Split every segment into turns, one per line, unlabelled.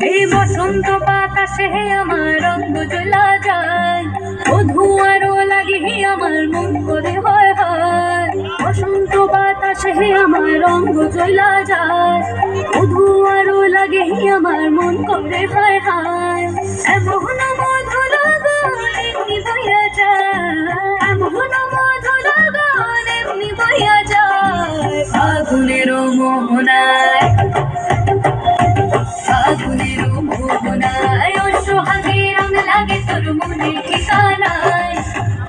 এই বসন্ত বাতাসে আমার রঙ জ্বলা যায়, মধু আরো লাগে আমার মন করে হয় হয়। বসন্ত বাতাসে আমার রঙ জ্বলা যায়, মধু আরো লাগে আমার মন করে হয় হয়। এমন মধু লাগন এমনি বইয়া যায়, এমন মধু লাগন এমনি বইয়া যায়। ফাগুনের মোহনায়, ফাগুনের মোহনায় সোহাগে রং লাগে তোর মনে ঠিকানায়।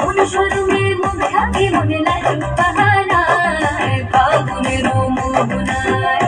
অনুসরণের মুখ থাকে মনে লাগে বাহানায়। ফাগুনের মোহনায়